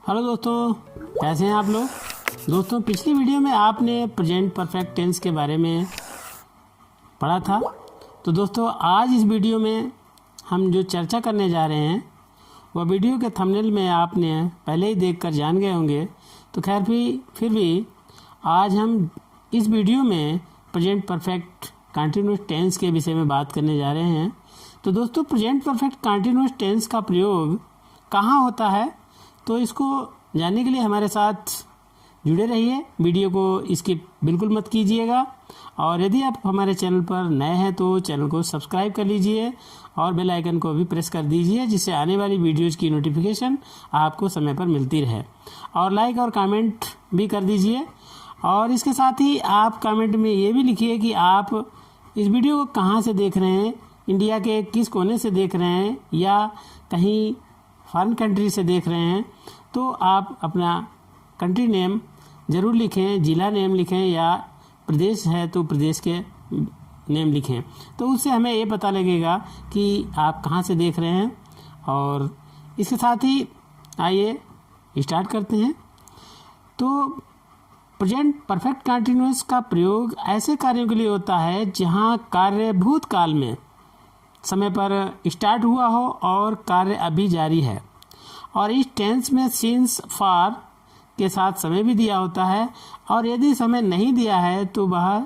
Hello दोस्तों, कैसे हैं आप लोग। दोस्तों, पिछली वीडियो में आपने प्रेजेंट परफेक्ट टेंस के बारे में पढ़ा था। तो दोस्तों, आज इस वीडियो में हम जो चर्चा करने जा रहे हैं वह वीडियो के थंबनेल में आपने पहले ही देखकर जान गए होंगे। तो खैर फिर भी आज हम इस वीडियो में प्रेजेंट परफेक्ट कंटिन्यूअस टेंस के विषय में बात करने जा रहे हैं। तो दोस्तों, प्रेजेंट परफेक्ट कंटिन्यूअस टेंस का प्रयोग कहाँ होता है, तो इसको जानने के लिए हमारे साथ जुड़े रहिए। वीडियो को स्किप बिल्कुल मत कीजिएगा, और यदि आप हमारे चैनल पर नए हैं तो चैनल को सब्सक्राइब कर लीजिए और बेल आइकन को भी प्रेस कर दीजिए, जिससे आने वाली वीडियोज़ की नोटिफिकेशन आपको समय पर मिलती रहे। और लाइक और कमेंट भी कर दीजिए, और इसके साथ ही आप कमेंट में ये भी लिखिए कि आप इस वीडियो को कहाँ से देख रहे हैं, इंडिया के किस कोने से देख रहे हैं या कहीं फॉरेन कंट्री से देख रहे हैं। तो आप अपना कंट्री नेम ज़रूर लिखें, ज़िला नेम लिखें, या प्रदेश है तो प्रदेश के नेम लिखें। तो उससे हमें ये पता लगेगा कि आप कहाँ से देख रहे हैं। और इसके साथ ही आइए स्टार्ट करते हैं। तो प्रेजेंट परफेक्ट कंटिन्यूअस का प्रयोग ऐसे कार्यों के लिए होता है जहाँ कार्य भूतकाल में समय पर स्टार्ट हुआ हो और कार्य अभी जारी है, और इस टेंस में सिंस फॉर के साथ समय भी दिया होता है, और यदि समय नहीं दिया है तो वह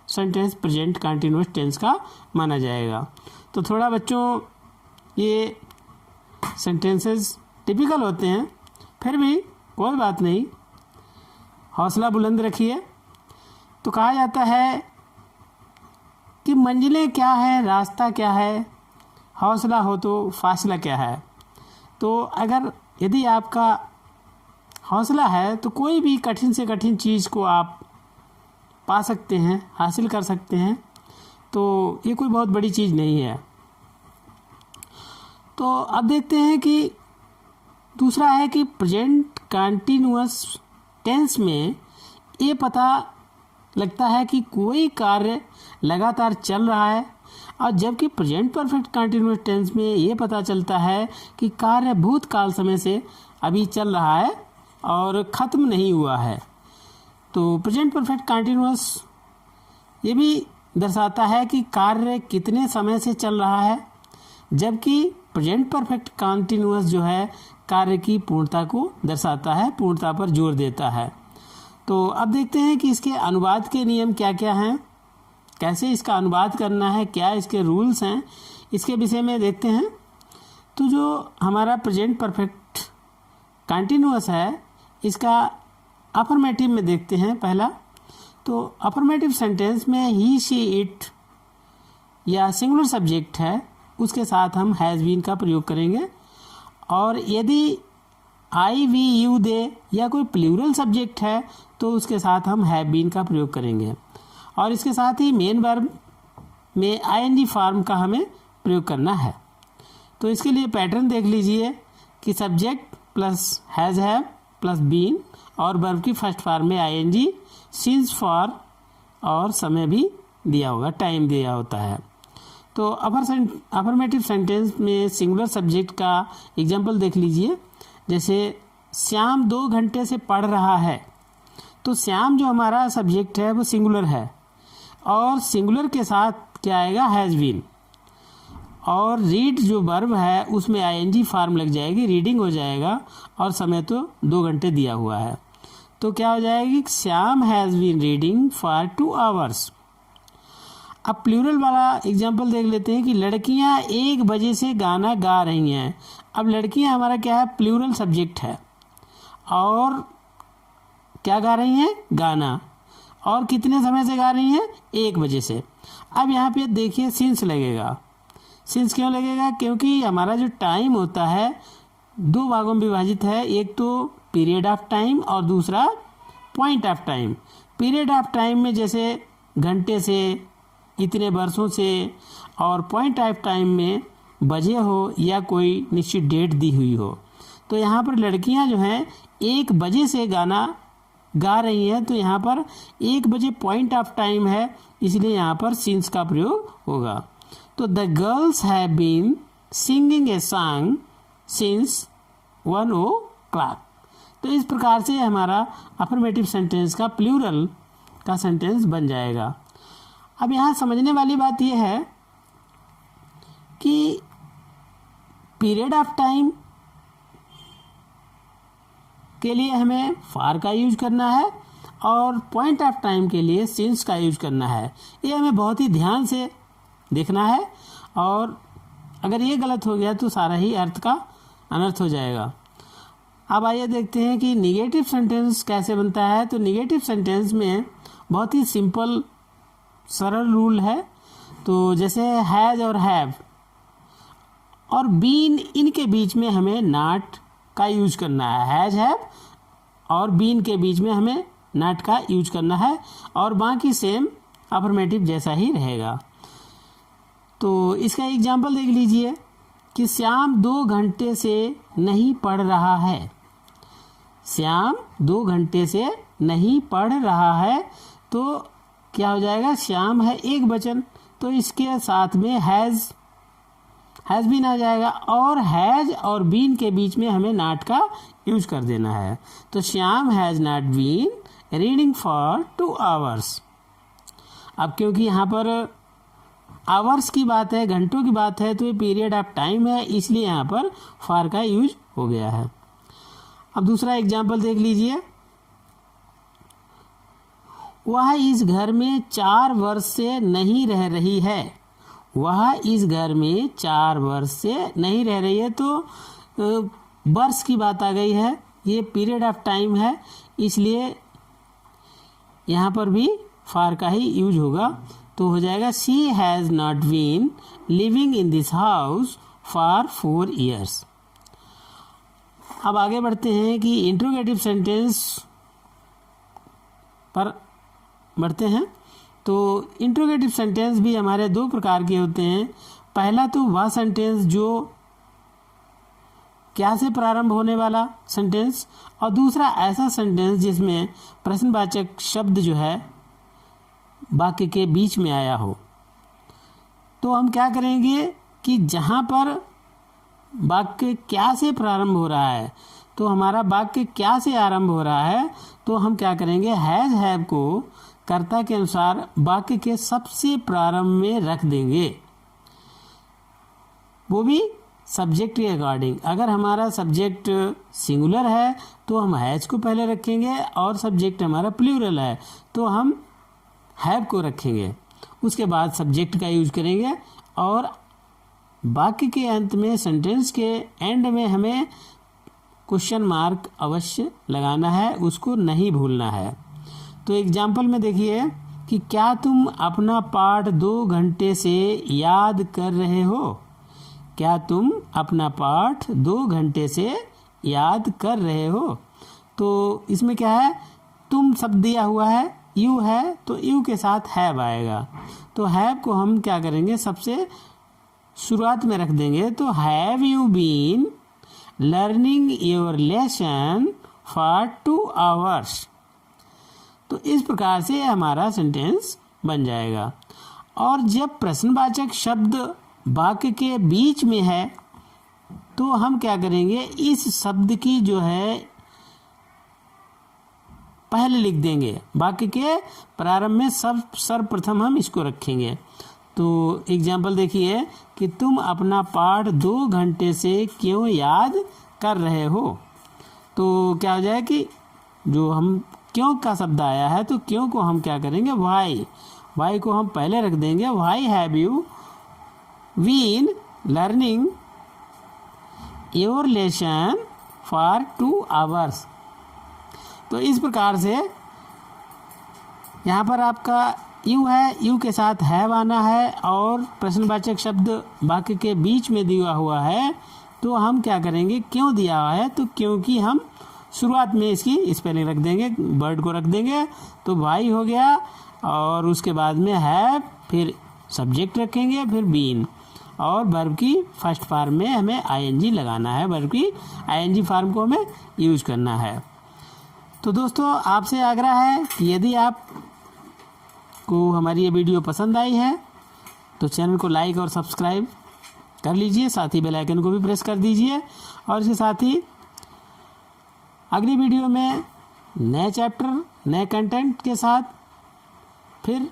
सेंटेंस प्रेजेंट कंटिन्यूअस टेंस का माना जाएगा। तो थोड़ा बच्चों ये सेंटेंसेस टिपिकल होते हैं, फिर भी कोई बात नहीं, हौसला बुलंद रखिए। तो कहा जाता है कि मंजिलें क्या है, रास्ता क्या है, हौसला हो तो फासला क्या है। तो यदि आपका हौसला है तो कोई भी कठिन से कठिन चीज़ को आप पा सकते हैं, हासिल कर सकते हैं। तो ये कोई बहुत बड़ी चीज़ नहीं है। तो अब देखते हैं कि दूसरा है कि प्रेजेंट कंटिन्यूअस टेंस में ये पता लगता है कि कोई कार्य लगातार चल रहा है, और जबकि प्रेजेंट परफेक्ट कंटिन्यूअस टेंस में ये पता चलता है कि कार्य भूतकाल समय से अभी चल रहा है और ख़त्म नहीं हुआ है। तो प्रेजेंट परफेक्ट कंटिन्यूअस ये भी दर्शाता है कि कार्य कितने समय से चल रहा है, जबकि प्रेजेंट परफेक्ट कंटिन्यूअस जो है कार्य की पूर्णता को दर्शाता है, पूर्णता पर जोर देता है। तो अब देखते हैं कि इसके अनुवाद के नियम क्या क्या हैं, कैसे इसका अनुवाद करना है, क्या इसके रूल्स हैं, इसके विषय में देखते हैं। तो जो हमारा प्रेजेंट परफेक्ट कंटिन्यूअस है, इसका अफर्मेटिव में देखते हैं। पहला तो अफर्मेटिव सेंटेंस में ही, शी, इट या सिंगुलर सब्जेक्ट है, उसके साथ हम हैज़ बीन का प्रयोग करेंगे। और यदि आई, वी, यू, दे या कोई प्लूरल सब्जेक्ट है तो उसके साथ हम हैव बीन का प्रयोग करेंगे। और इसके साथ ही मेन वर्ब में आईएनजी फॉर्म का हमें प्रयोग करना है। तो इसके लिए पैटर्न देख लीजिए कि subject plus has, have plus been, और वर्ब की फर्स्ट फॉर्म में आईएनजी, सिंस, फॉर, और समय भी दिया होगा, टाइम दिया होता है। तो अफर्मेटिव सेंटेंस में सिंगुलर सब्जेक्ट का एग्जाम्पल देख लीजिए। जैसे श्याम 2 घंटे से पढ़ रहा है, तो श्याम जो हमारा सब्जेक्ट है वो सिंगुलर है, और सिंगुलर के साथ क्या आएगा, हैज़ बीन। और रीड जो वर्ब है उसमें आईएनजी फॉर्म लग जाएगी, रीडिंग हो जाएगा, और समय तो 2 घंटे दिया हुआ है। तो क्या हो जाएगी, Shyam has been reading for 2 hours. अब प्लूरल वाला एग्जाम्पल देख लेते हैं कि लड़कियां 1 बजे से गाना गा रही हैं। अब लड़कियां हमारा क्या है, प्लूरल सब्जेक्ट है, और क्या गा रही हैं, गाना, और कितने समय से गा रही हैं, 1 बजे से। अब यहाँ पे देखिए सिंस लगेगा। सिंस क्यों लगेगा, क्योंकि हमारा जो टाइम होता है 2 भागों में विभाजित है, एक तो पीरियड ऑफ टाइम और दूसरा point of time. Period of time में जैसे घंटे से, इतने वर्षों से, और पॉइंट ऑफ टाइम में बजे हो या कोई निश्चित डेट दी हुई हो। तो यहाँ पर लड़कियाँ जो हैं 1 बजे से गाना गा रही हैं, तो यहाँ पर 1 बजे पॉइंट ऑफ टाइम है, इसलिए यहाँ पर सिंस का प्रयोग होगा। तो the girls have been singing a song since 1 o'clock। तो इस प्रकार से हमारा अफर्मेटिव सेंटेंस का प्लूरल का सेंटेंस बन जाएगा। अब यहाँ समझने वाली बात यह है कि पीरियड ऑफ टाइम के लिए हमें फार का यूज करना है और पॉइंट ऑफ टाइम के लिए सिंस का यूज करना है। ये हमें बहुत ही ध्यान से देखना है, और अगर ये गलत हो गया तो सारा ही अर्थ का अनर्थ हो जाएगा। अब आइए देखते हैं कि निगेटिव सेंटेंस कैसे बनता है। तो निगेटिव सेंटेंस में बहुत ही सिंपल सरल रूल है। तो जैसे हैज़ और हैव और बीन, इनके बीच में हमें नॉट का यूज करना है। हैज़ हैव और बीन के बीच में हमें नॉट का यूज करना है, और बाकी सेम अफर्मेटिव जैसा ही रहेगा। तो इसका एग्जाम्पल देख लीजिए कि श्याम 2 घंटे से नहीं पढ़ रहा है। श्याम 2 घंटे से नहीं पढ़ रहा है, तो क्या हो जाएगा, श्याम है एक वचन, तो इसके साथ में हैज़ बीन आ जाएगा, और हैज़ और बीन के बीच में हमें नॉट का यूज कर देना है। तो Shyam has not been reading for 2 hours. अब क्योंकि यहाँ पर आवर्स की बात है, घंटों की बात है, तो ये पीरियड ऑफ टाइम है, इसलिए यहाँ पर फॉर का यूज हो गया है। अब दूसरा एग्जाम्पल देख लीजिए, वह इस घर में 4 वर्ष से नहीं रह रही है। वह इस घर में 4 वर्ष से नहीं रह रही है, तो वर्ष की बात आ गई है, ये पीरियड ऑफ टाइम है, इसलिए यहाँ पर भी फॉर का ही यूज होगा। तो हो जाएगा she has not been living in this house for 4 years। अब आगे बढ़ते हैं कि इंट्रोगेटिव सेंटेंस पर बढ़ते हैं। तो इंट्रोगेटिव सेंटेंस भी हमारे 2 प्रकार के होते हैं। पहला तो वह सेंटेंस जो क्या से प्रारंभ होने वाला सेंटेंस, और दूसरा ऐसा सेंटेंस जिसमें प्रश्नवाचक शब्द जो है वाक्य के बीच में आया हो। तो हम क्या करेंगे कि जहाँ पर वाक्य क्या से प्रारंभ हो रहा है, तो हमारा वाक्य क्या से आरंभ हो रहा है, तो हम क्या करेंगे, हैज़ हैव को कर्ता के अनुसार वाक्य के सबसे प्रारंभ में रख देंगे, वो भी सब्जेक्ट के अकॉर्डिंग। अगर हमारा सब्जेक्ट सिंगुलर है तो हम हैज़ को पहले रखेंगे, और सब्जेक्ट हमारा प्लूरल है तो हम हैव को रखेंगे, उसके बाद सब्जेक्ट का यूज करेंगे, और वाक्य के अंत में, सेंटेंस के एंड में हमें क्वेश्चन मार्क अवश्य लगाना है, उसको नहीं भूलना है। तो एग्जाम्पल में देखिए कि क्या तुम अपना पाठ 2 घंटे से याद कर रहे हो। क्या तुम अपना पाठ 2 घंटे से याद कर रहे हो। तो इसमें क्या है, तुम शब्द दिया हुआ है, यू है, तो यू के साथ हैव आएगा। तो हैव को हम क्या करेंगे, सबसे शुरुआत में रख देंगे। तो have you been learning your lesson for 2 hours। तो इस प्रकार से हमारा सेंटेंस बन जाएगा। और जब प्रश्नवाचक शब्द वाक्य के बीच में है, तो हम क्या करेंगे, इस शब्द की जो है पहले लिख देंगे, वाक्य के प्रारंभ में सर्वप्रथम हम इसको रखेंगे। तो एग्जाम्पल देखिए कि तुम अपना पाठ 2 घंटे से क्यों याद कर रहे हो। तो क्या हो जाए कि जो हम क्यों का शब्द आया है, तो क्यों को हम क्या करेंगे, वाई को हम पहले रख देंगे। Why have you been learning your lesson for 2 hours। तो इस प्रकार से यहाँ पर आपका यू है, यू के साथ हैव आना है, और प्रश्नवाचक शब्द वाक्य के बीच में दिया हुआ है, तो हम क्या करेंगे, क्यों दिया हुआ है, तो क्योंकि हम शुरुआत में इसकी स्पेलिंग रख देंगे, वर्ड को रख देंगे। तो वाई हो गया, और उसके बाद में हैव, फिर सब्जेक्ट रखेंगे, फिर बीन, और वर्ब की फर्स्ट फॉर्म में हमें आईएनजी लगाना है। वर्ब की आईएनजी फॉर्म को हमें यूज करना है। तो दोस्तों, आपसे आग्रह है कि यदि आप को हमारी ये वीडियो पसंद आई है तो चैनल को लाइक और सब्सक्राइब कर लीजिए, साथ ही बेल आइकन को भी प्रेस कर दीजिए, और इसके साथ ही अगली वीडियो में नए चैप्टर नए कंटेंट के साथ फिर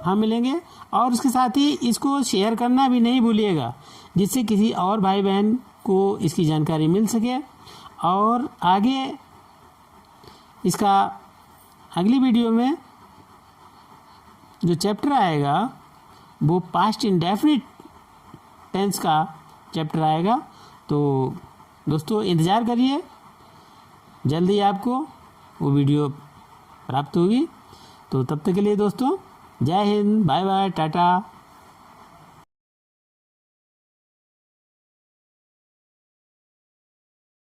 हम मिलेंगे। और उसके साथ ही इसको शेयर करना भी नहीं भूलिएगा, जिससे किसी और भाई बहन को इसकी जानकारी मिल सके। और आगे इसका अगली वीडियो में जो चैप्टर आएगा वो पास्ट इंडेफिनिट टेंस का चैप्टर आएगा। तो दोस्तों इंतज़ार करिए, जल्दी आपको वो वीडियो प्राप्त होगी। तो तब तक के लिए दोस्तों जय हिंद, बाय बाय, टाटा।